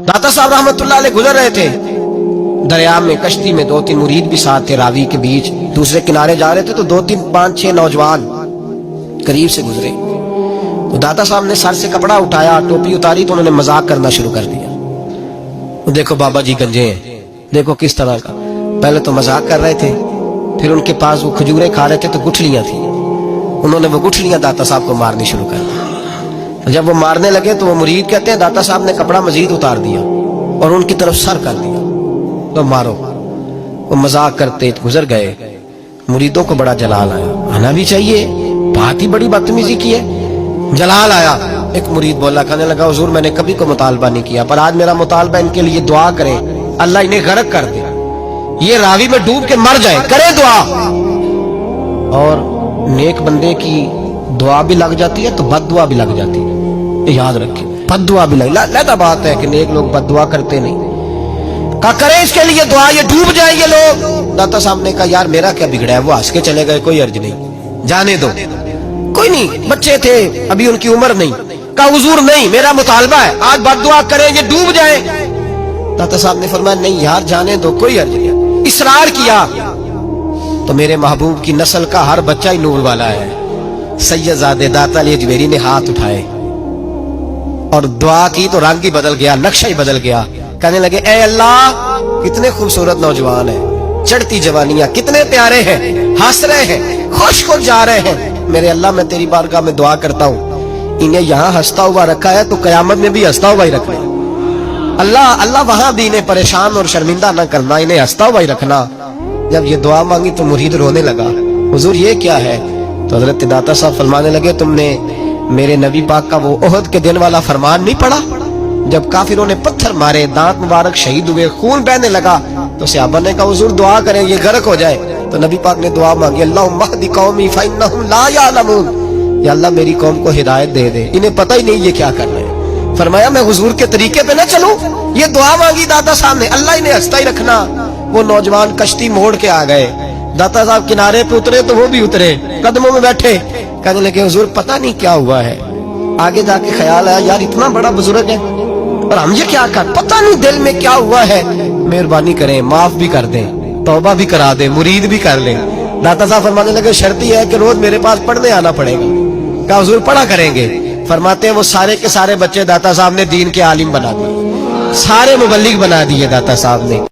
दाता साहब रहमतुल्लाह अलैह गुजर रहे थे, दरिया में कश्ती में 2-3 मुरीद भी साथ थे, रावी के बीच दूसरे किनारे जा रहे थे, तो 2-3-5-6 नौजवान करीब से गुजरे। तो दाता साहब ने सर से कपड़ा उठाया, टोपी उतारी, तो उन्होंने मजाक करना शुरू कर दिया। देखो बाबा जी गंजे हैं, देखो किस तरह का। पहले तो मजाक कर रहे थे, फिर उनके पास वो खजूरें खा रहे थे तो गुठलियां थी, उन्होंने वो गुठलियां दाता साहब को मारनी शुरू कर दी। जब वो मारने लगे तो वो मुरीद कहते हैं दाता साहब ने कपड़ा मजीद उतार दिया और उनकी तरफ सर कर दिया, तो मारो। वो मजाक करते गुजर गए। मुरीदों को बड़ा जलाल आया, आना भी चाहिए, बात ही बड़ी बदतमीजी की है। जलाल आया, एक मुरीद बोला, कहने लगा हुजूर मैंने कभी को मुतालबा नहीं किया, पर आज मेरा मुतालबा इनके लिए दुआ करें, अल्लाह इन्हें गर्क कर दे, ये रावी में डूब के मर जाए, करे दुआ। और नेक बंदे की दुआ भी लग जाती है तो बद दुआ भी लग जाती है, ये याद रखें। बद दुआ भी लगा बात है कि नेक लोग बद दुआ करते नहीं। कहा करे इसके लिए दुआ, ये डूब जाए ये लोग। दाता साहब ने कहा यार मेरा क्या बिगड़ा है, वो हंस के चले गए, कोई अर्ज नहीं, जाने दो, कोई नहीं, बच्चे थे अभी उनकी उम्र नहीं। कहा हुजूर नहीं, मेरा मुतालबा है आज बद दुआ करें ये डूब जाए। दाता साहब ने फरमाया नहीं यार जाने दो, कोई अर्ज नहीं। इसरार किया तो मेरे महबूब की नस्ल का हर बच्चा ही नूर वाला है। सैयदजादे दाता अली अजमेरी ने हाथ उठाए और दुआ की तो रंग ही बदल गया, नक्शा ही बदल गया। कहने लगे ए अल्लाह कितने खूबसूरत नौजवान हैं, चढ़ती जवानियां कितने प्यारे हैं, हंस रहे हैं, खुश खुश जा रहे हैं। मेरे अल्लाह मैं तेरी बारगाह में दुआ करता हूँ, इन्हें यहाँ हंसता हुआ रखा है तो कयामत में भी हंसता हुआ ही रखना। अल्लाह अल्लाह वहां भी इन्हें परेशान और शर्मिंदा न करना, इन्हें हंसता हुआ ही रखना। जब ये दुआ मांगी तो मुरीद रोने लगा, हुजूर ये क्या है? तो हजरत दाता साहब फरमाने लगे तुमने मेरे नबी पाक का वो ओहद के दिन वाला फरमान नहीं पढ़ा, जब काफिरों ने पत्थर मारे, दांत मुबारक शहीद हुए, खून बहने लगा, तो सहाबा ने कहा हुजूर दुआ करें ये गर्क हो जाए। तो नबी पाक ने दुआ मांगी, अल्लाहुम्मा हदी कौमी फइन्नहुम ला यअलमून, या अल्लाह मेरी कौम को हिदायत दे दे, इन्हें पता ही नहीं ये क्या कर रहे हैं। फरमाया मैं हुजूर के तरीके पे न चलूं? ये दुआ मांगी दाता साहब ने, अल्लाह इन्हें हंसता ही रखना। वो नौजवान कश्ती मोड़ के आ गए, दाता साहब किनारे पे उतरे तो वो भी उतरे, कदमों में बैठे, कहने लगे हुजूर पता नहीं क्या हुआ है। आगे जाके ख्याल आया यार इतना बड़ा बुजुर्ग है और हम ये क्या कर, पता नहीं दिल में क्या हुआ है, मेहरबानी करें माफ भी कर दें, तौबा भी करा दें, मुरीद भी कर लें। दाता साहब फरमाने लगे शर्त ही है कि रोज मेरे पास पढ़ने आना पड़ेगा। कहा हुजूर पढ़ा करेंगे। फरमाते हैं वो सारे के सारे बच्चे दाता साहब ने दीन के आलिम बना दिए, सारे मुबल्लिग बना दिए दाता साहब ने।